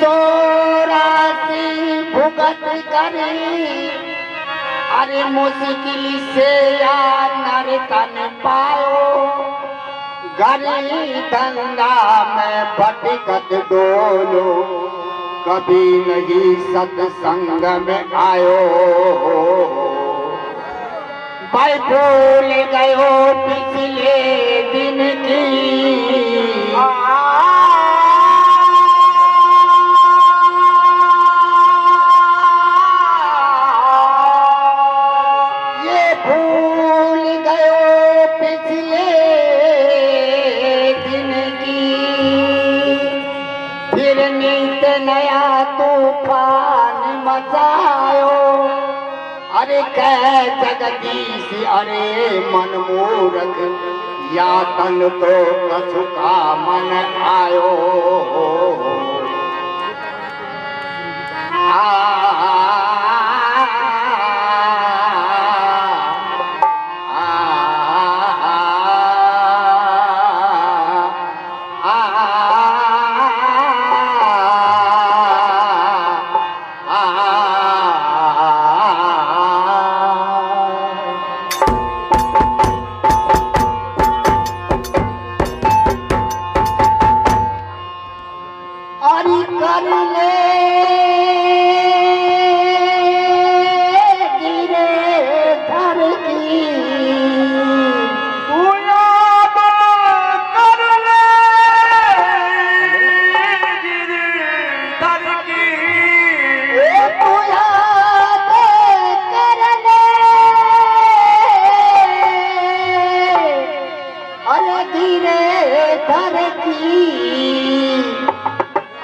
चोरासी भुगत करी अरे मुश्किल से या नर्तन पायो गरी धंधा में भटकत डोलो कभी नहीं सत्संग में आयो भाई भूल गयो पिछले दिन की नया तूफान मचायो अरे कह जगदीश अरे मन मूर्ख या तन तो कछु का मन आयो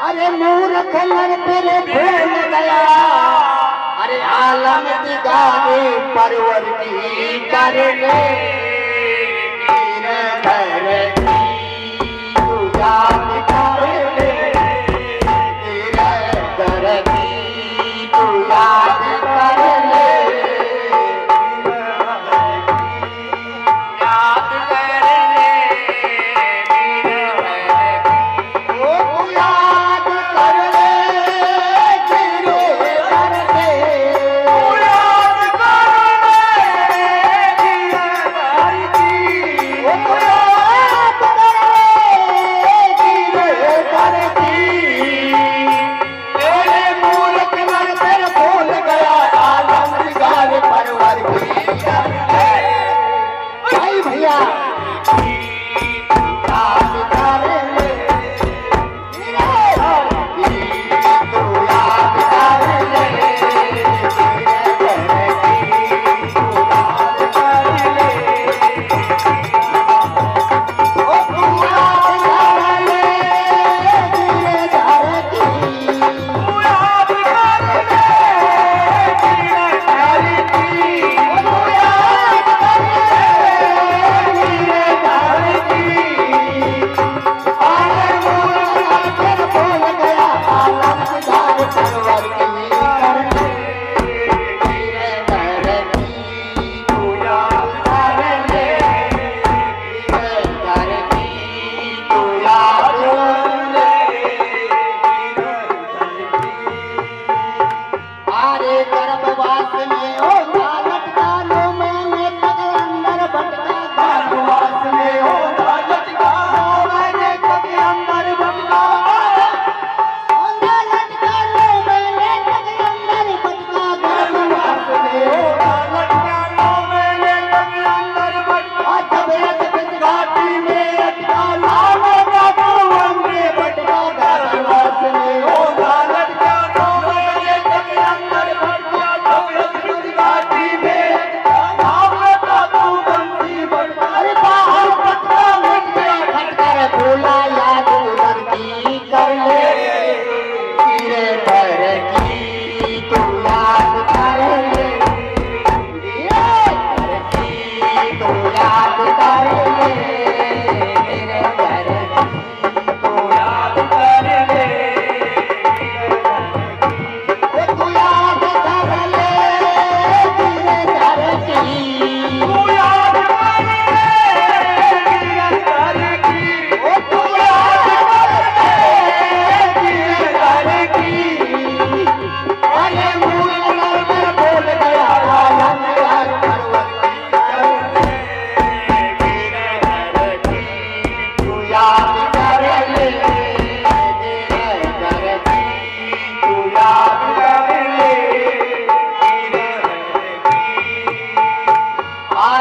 अरे मूर्ख लड़ फिर भूल गया अरे आलम दिगारे परवर की कर ले तू याद कर ले तेरे दर की तू याद कर ले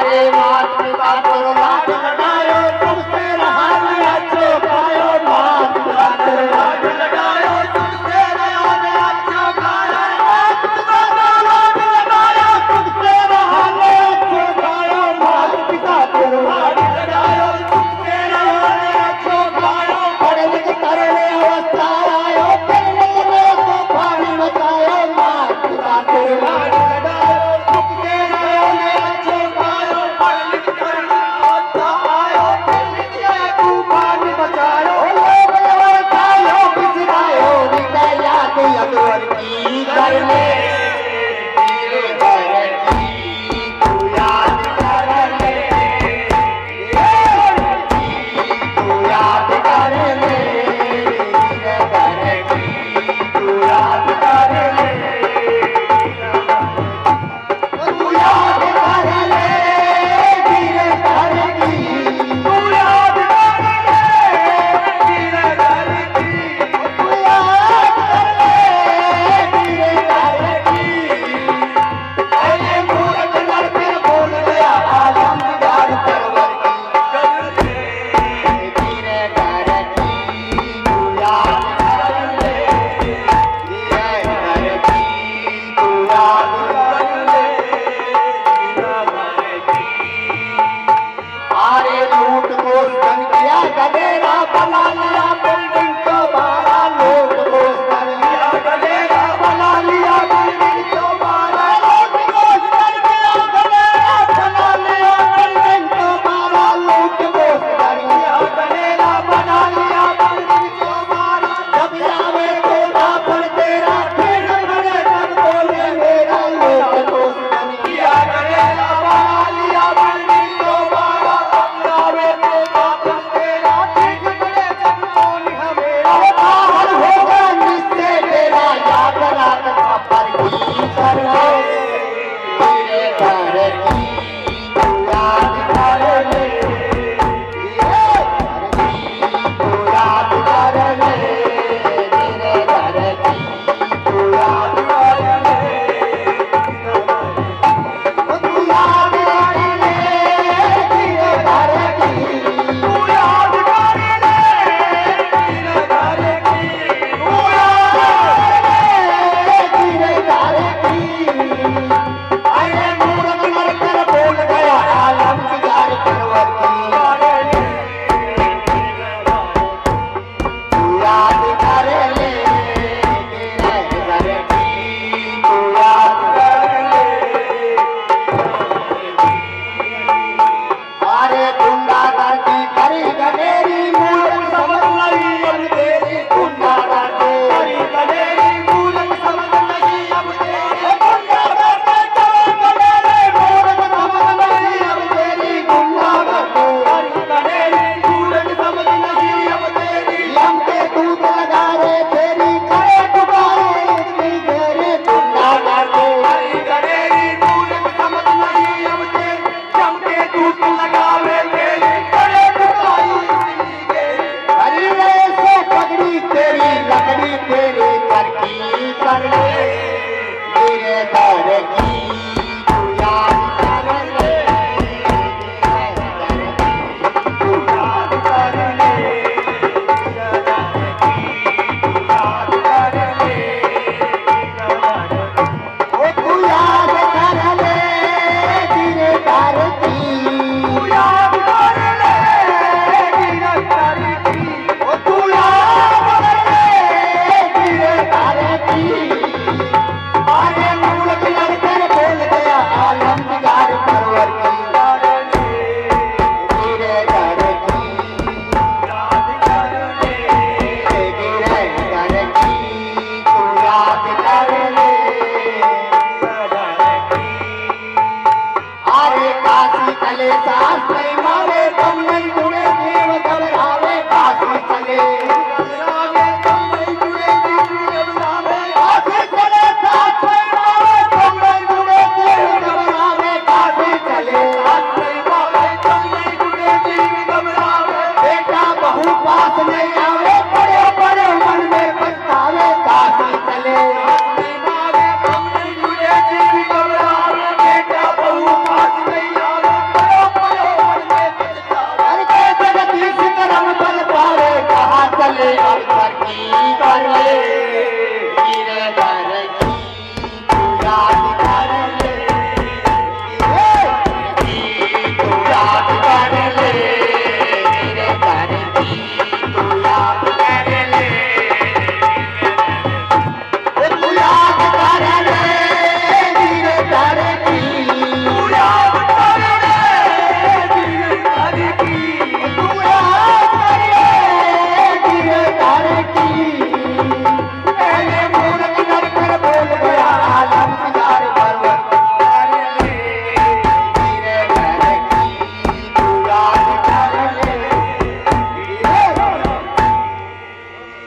अरे मात पिता तेरो लाड लगायो तुमसे रहा अच्छो खायो मात पिता तेरो लाड लगायो तुमसे रहा अच्छो खायो मात पिता तेरो लाड लगायो तुमसे रहा अच्छो खायो मात पिता तेरो लाड लगायो तुमसे रहा अच्छो खायो पढ़ लिख कर ले अवस्था आयो फिर ले तो पानी बचायो मात पिता तेरो लाड लगायो तुमसे रहा अच्छो खायो पढ़ लिख कर ले अवस्था आयो फिर ले तू पानी बचायो लोग अवस्थायो बिसरायो निकला के अदवर की कर ले तेरे घर की तू याद कर ले तू याद कर ले तेरे घर की तू याद कर ले तू याद कर ले तेरे घर की तू याद कर ले तेरे घर की तू याद कर ले तेरे घर की अरे मूरत लड़के बोल गया आलम गाड़ परवर की तेरे घर की तू याद कर ले तेरे घर की तू याद कर ले अरे लूट को सन किया गलेरा बना लिया बिल्डिंग को बारा लूट को सन किया गलेरा बना लिया बिल्डिंग को बारा लूट को सन किया गलेरा बना लिया बिल्डिंग को बारा लूट को सन किया गलेरा बना लिया बिल्डिंग को बारा जब आवे तेरा पर तेरा फिर बड़े सब बोले मेरा लूट को सन किया गलेरा बना लिया बिल्डिंग को बारा जब आवे तेरा पर तेरा फिर बड़े सब बोले मेरा बाहर होगा निश्चय तेरा याद रात छप्पर की कर ले तेरे घर की तू याद कर ले तेरे घर की तू याद कर ले तेरे घर की तू याद कर ले तू याद कर ले तेरे घर की तू याद कर ले तेरे घर की तू याद कर ले तेरे घर की अरे मूरत लड़कर बोल गया आलम गाड़ परवर की तू याद कर ले तेरे घर की तू याद कर ले अरे गुंडागर्दी करी गनेरी मूरत समझ नहीं अब तेरी गुंडागर्दी करी गनेरी मूरत समझ नहीं अब तेरी गुंडागर्दी करी गनेरी मूरत समझ नहीं अब तेरी गुंडागर्दी करी गनेरी मूरत समझ नहीं अब तेरी लंके दूध लगा रे तेरी करे पुकारे इतनी तेरी गुंडागर्दी करी गनेरी मूरत समझ नहीं अब तेरी लंके दूध लगावे तेरी करे पुकारे इतनी तेरी हरी रे से पगड़ी तेरी लकड़ी तेरे घर की कर ले तेरे घर की तू याद कर ले तेरे घर की तू याद कर ले तेरे घर की तू याद कर ले ओ तू याद कर ले तेरे घर की तू याद कर ले तेरे घर की ओ तू याद कर ले तेरे घर की अरे मूरत लड़कर बोल गया आलम गाड़ परवर की तेरे घर की याद कर ले तेरे घर की तू याद कर ले अरे काशी चले सास नहीं मारे तुम नहीं जुड़े जीव घबरावे काशी चले तुम नहीं जुड़े जीव घबरावे काशी चले सास नहीं मारे तुम नहीं जुड़े जीव घबरावे काशी चले सास नहीं मारे तुम नहीं जुड़े जीव घबरावे बेटा बहू पास नहीं आवे बड़े बड़े मन में पछतावे काशी चले सास नहीं मारे तुम नहीं जुड़े जीव घबरावे बेटा बहू पास नहीं आवे वाले